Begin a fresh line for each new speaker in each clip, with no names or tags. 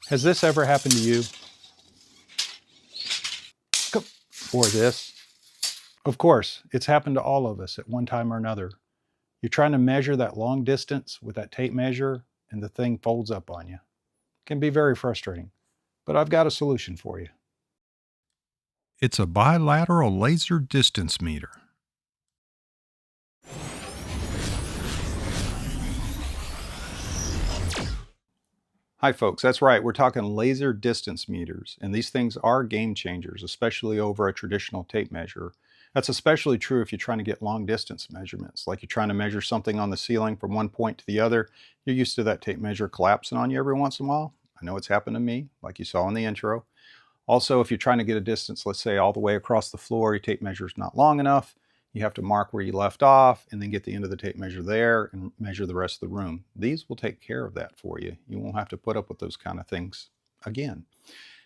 Has this ever happened to you? Or this? Of course, it's happened to all of us at one time or another. You're trying to measure that long distance with that tape measure and the thing folds up on you. It can be very frustrating, but I've got a solution for you. It's a bilateral laser distance meter. Hi folks, that's right, we're talking laser distance meters, and these things are game changers, especially over a traditional tape measure. That's especially true if you're trying to get long distance measurements, like you're trying to measure something on the ceiling from one point to the other. You're used to that tape measure collapsing on you every once in a while. I know it's happened to me, like you saw in the intro. Also, if you're trying to get a distance, let's say all the way across the floor, your tape measure is not long enough, you have to mark where you left off and then get the end of the tape measure there and measure the rest of the room. These will take care of that for you. You won't have to put up with those kind of things again.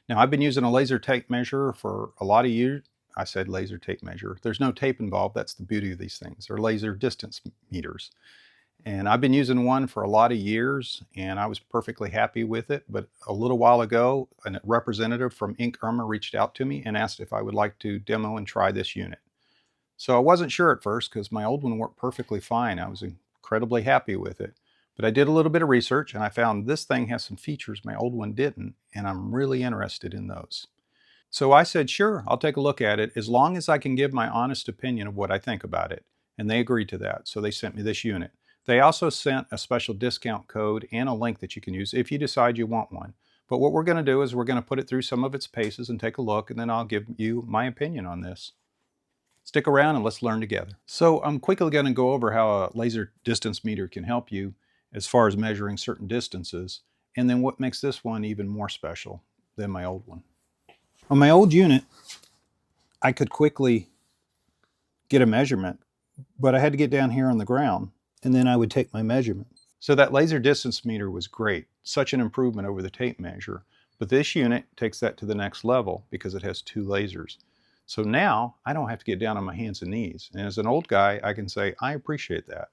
Now, I've been using a laser tape measure for a lot of years. I said laser tape measure. There's no tape involved. That's the beauty of these things. They're laser distance meters. And I've been using one for a lot of years, and I was perfectly happy with it. But a little while ago, a representative from Inkerma reached out to me and asked if I would like to demo and try this unit. So I wasn't sure at first because my old one worked perfectly fine. I was incredibly happy with it. But I did a little bit of research and I found this thing has some features my old one didn't, and I'm really interested in those. So I said, sure, I'll take a look at it as long as I can give my honest opinion of what I think about it. And they agreed to that. So they sent me this unit. They also sent a special discount code and a link that you can use if you decide you want one. But what we're going to do is we're going to put it through some of its paces and take a look, and then I'll give you my opinion on this. Stick around and let's learn together. So I'm quickly going to go over how a laser distance meter can help you as far as measuring certain distances, and then what makes this one even more special than my old one. On my old unit, I could quickly get a measurement, but I had to get down here on the ground, and then I would take my measurement. So that laser distance meter was great, such an improvement over the tape measure, but this unit takes that to the next level because it has two lasers. So now I don't have to get down on my hands and knees. And as an old guy, I can say, I appreciate that.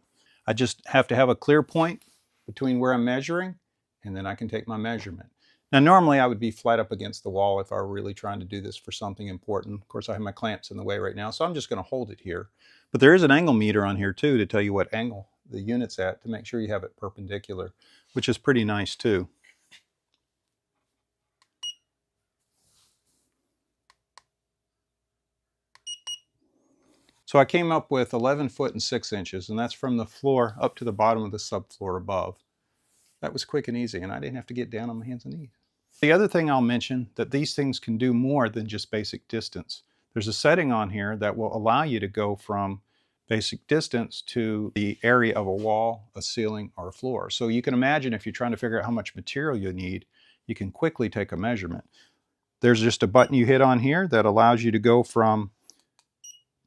I just have to have a clear point between where I'm measuring, and then I can take my measurement. Now, normally I would be flat up against the wall if I were really trying to do this for something important. Of course, I have my clamps in the way right now, so I'm just going to hold it here. But there is an angle meter on here too to tell you what angle the unit's at to make sure you have it perpendicular, which is pretty nice too. So I came up with 11 foot and 6 inches, and that's from the floor up to the bottom of the subfloor above. That was quick and easy, and I didn't have to get down on my hands and knees. The other thing I'll mention, that these things can do more than just basic distance. There's a setting on here that will allow you to go from basic distance to the area of a wall, a ceiling, or a floor. So you can imagine if you're trying to figure out how much material you need, you can quickly take a measurement. There's just a button you hit on here that allows you to go from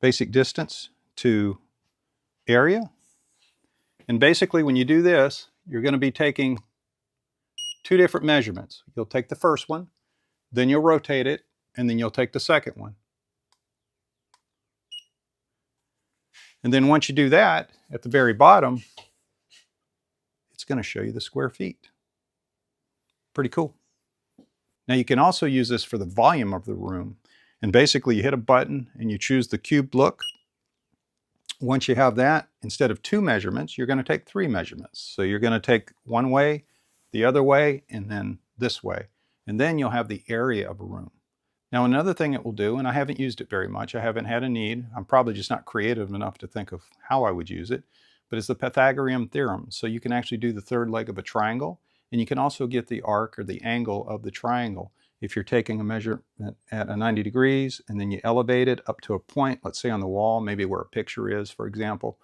basic distance to area. And basically when you do this, you're going to be taking two different measurements. You'll take the first one, then you'll rotate it, and then you'll take the second one. And then once you do that, at the very bottom, it's going to show you the square feet. Pretty cool. Now you can also use this for the volume of the room. And basically you hit a button and you choose the cubed look. Once you have that, instead of two measurements, you're going to take three measurements. So you're going to take one way, the other way, and then this way. And then you'll have the area of a room. Now another thing it will do, and I haven't used it very much, I haven't had a need, I'm probably just not creative enough to think of how I would use it, but it's the Pythagorean theorem. So you can actually do the third leg of a triangle, and you can also get the arc or the angle of the triangle. If you're taking a measurement at a 90 degrees and then you elevate it up to a point, let's say on the wall, maybe where a picture is, for example,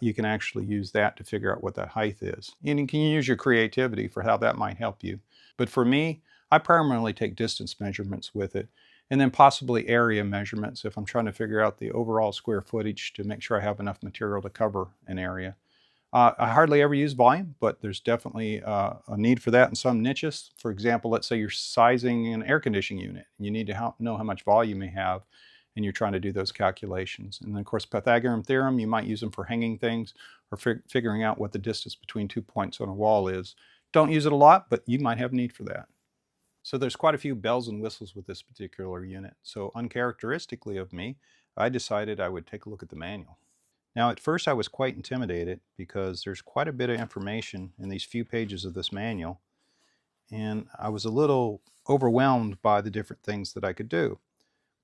you can actually use that to figure out what that height is. And you can use your creativity for how that might help you. But for me, I primarily take distance measurements with it, and then possibly area measurements if I'm trying to figure out the overall square footage to make sure I have enough material to cover an area. I hardly ever use volume, but there's definitely a need for that in some niches. For example, let's say you're sizing an air conditioning unit. You need to know how much volume you have, and you're trying to do those calculations. And then, of course, Pythagorean theorem, you might use them for hanging things or figuring out what the distance between 2 points on a wall is. Don't use it a lot, but you might have need for that. So there's quite a few bells and whistles with this particular unit. So uncharacteristically of me, I decided I would take a look at the manual. Now at first I was quite intimidated because there's quite a bit of information in these few pages of this manual, and I was a little overwhelmed by the different things that I could do.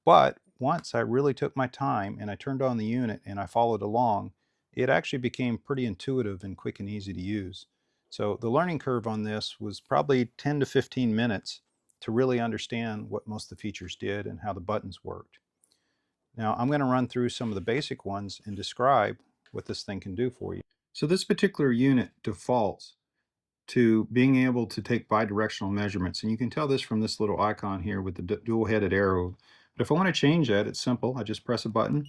But once I really took my time and I turned on the unit and I followed along, it actually became pretty intuitive and quick and easy to use. So the learning curve on this was probably 10 to 15 minutes to really understand what most of the features did and how the buttons worked. Now I'm going to run through some of the basic ones and describe what this thing can do for you. So this particular unit defaults to being able to take bidirectional measurements, and you can tell this from this little icon here with the dual-headed arrow. But if I want to change that, it's simple. I just press a button,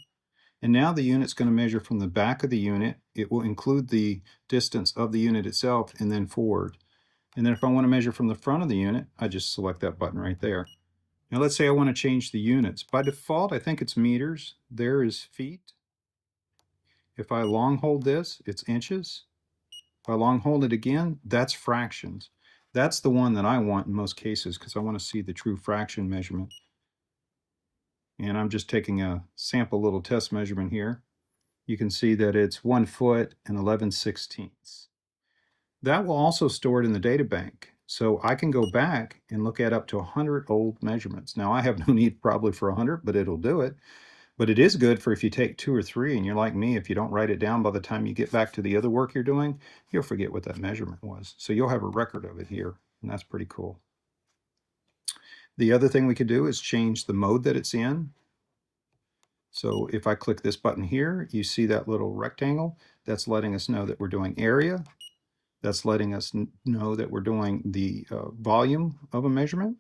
and now the unit's going to measure from the back of the unit. It will include the distance of the unit itself and then forward. And then if I want to measure from the front of the unit, I just select that button right there. Now let's say I want to change the units. By default, I think it's meters. There is feet. If I long hold this, it's inches. If I long hold it again, that's fractions. That's the one that I want in most cases because I want to see the true fraction measurement. And I'm just taking a sample little test measurement here. You can see that it's 1 foot and 11/16. That will also store it in the data bank. So I can go back and look at up to 100 old measurements. Now I have no need probably for 100, but it'll do it. But it is good for if you take 2 or 3 and you're like me, if you don't write it down by the time you get back to the other work you're doing, you'll forget what that measurement was. So you'll have a record of it here, and that's pretty cool. The other thing we could do is change the mode that it's in. So if I click this button here, you see that little rectangle. That's letting us know that we're doing area. That's letting us know that we're doing the volume of a measurement.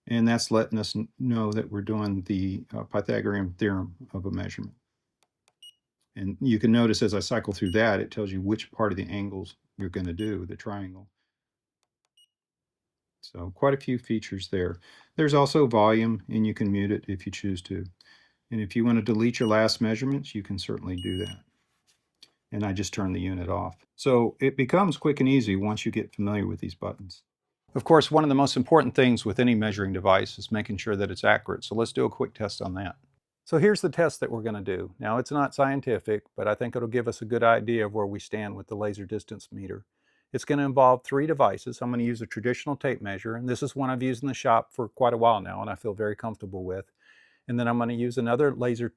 And that's letting us know that we're doing the Pythagorean theorem of a measurement. And you can notice as I cycle through that, it tells you which part of the angles you're going to do, the triangle. So quite a few features there. There's also volume, and you can mute it if you choose to. And if you want to delete your last measurements, you can certainly do that. And I just turn the unit off. So it becomes quick and easy once you get familiar with these buttons. Of course, one of the most important things with any measuring device is making sure that it's accurate. So let's do a quick test on that. So here's the test that we're going to do. Now it's not scientific, but I think it'll give us a good idea of where we stand with the laser distance meter. It's going to involve 3 devices. I'm going to use a traditional tape measure, and this is one I've used in the shop for quite a while now and I feel very comfortable with. And then I'm going to use another laser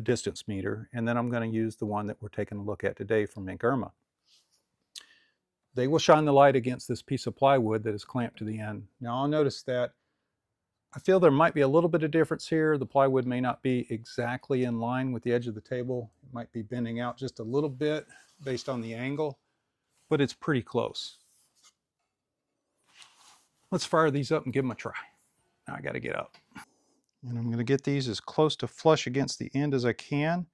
distance meter, and then I'm going to use the one that we're taking a look at today from Inkerma. They will shine the light against this piece of plywood that is clamped to the end. Now I'll notice that I feel there might be a little bit of difference here. The plywood may not be exactly in line with the edge of the table. It might be bending out just a little bit based on the angle, but it's pretty close. Let's fire these up and give them a try. Now I got to get up. And I'm going to get these as close to flush against the end as I can.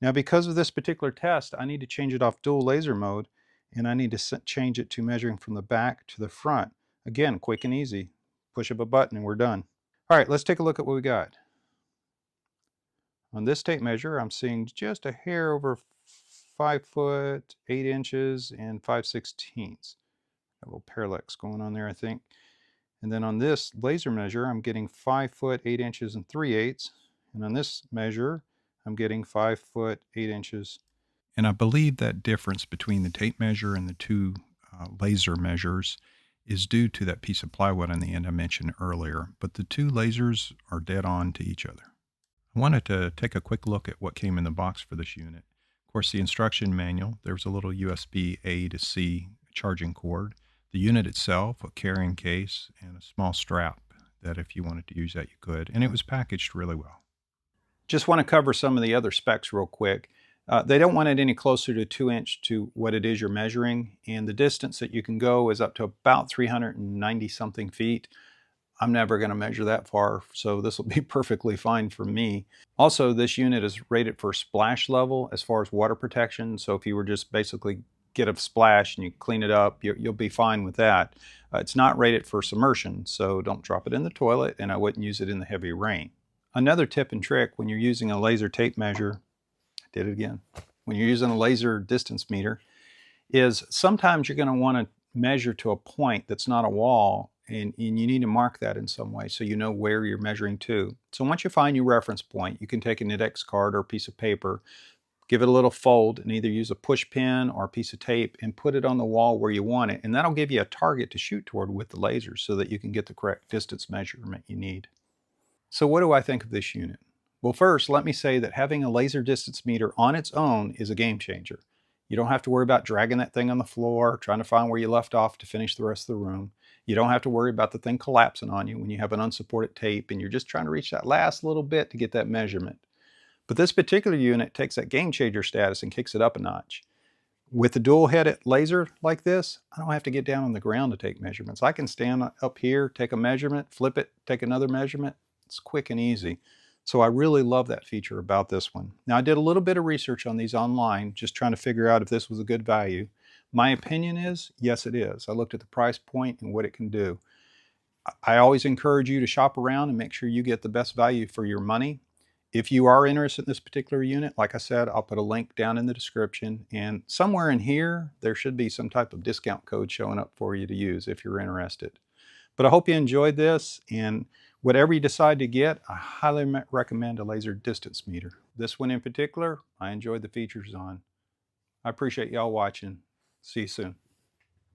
Now because of this particular test, I need to change it off dual laser mode, and I need to change it to measuring from the back to the front. Again, quick and easy. Push up a button and we're done. All right, let's take a look at what we got. On this tape measure, I'm seeing just a hair over 5 foot, 8 inches, and 5/16. A little parallax going on there, I think. And then on this laser measure, I'm getting 5 foot, 8 inches, and 3/8. And on this measure, I'm getting 5 foot, 8 inches. And I believe that difference between the tape measure and the 2 laser measures is due to that piece of plywood on the end I mentioned earlier, but the 2 lasers are dead on to each other. I wanted to take a quick look at what came in the box for this unit. Of course, the instruction manual, there's a little USB A to C charging cord, the unit itself, a carrying case, and a small strap that if you wanted to use that, you could, and it was packaged really well. Just want to cover some of the other specs real quick. They don't want it any closer to 2 inch to what it is you're measuring, and the distance that you can go is up to about 390 something feet. I'm never going to measure that far, so this will be perfectly fine for me. Also, this unit is rated for splash level as far as water protection, so if you were just basically get a splash and you clean it up, you'll be fine with that. It's not rated for submersion, so don't drop it in the toilet, and I wouldn't use it in the heavy rain. Another tip and trick when you're using a laser tape measure, did it again. When you're using a laser distance meter, is sometimes you're going to want to measure to a point that's not a wall, and you need to mark that in some way so you know where you're measuring to. So once you find your reference point, you can take an index card or a piece of paper, give it a little fold, and either use a push pin or a piece of tape and put it on the wall where you want it, and that'll give you a target to shoot toward with the laser so that you can get the correct distance measurement you need. So what do I think of this unit? Well, first, let me say that having a laser distance meter on its own is a game changer. You don't have to worry about dragging that thing on the floor, trying to find where you left off to finish the rest of the room. You don't have to worry about the thing collapsing on you when you have an unsupported tape and you're just trying to reach that last little bit to get that measurement. But this particular unit takes that game changer status and kicks it up a notch. With the dual-headed laser like this, I don't have to get down on the ground to take measurements. I can stand up here, take a measurement, flip it, take another measurement. It's quick and easy. So I really love that feature about this one. Now, I did a little bit of research on these online, just trying to figure out if this was a good value. My opinion is, yes, it is. I looked at the price point and what it can do. I always encourage you to shop around and make sure you get the best value for your money. If you are interested in this particular unit, like I said, I'll put a link down in the description, and somewhere in here, there should be some type of discount code showing up for you to use if you're interested. But I hope you enjoyed this, and whatever you decide to get, I highly recommend a laser distance meter. This one in particular, I enjoyed the features on. I appreciate y'all watching. See you soon.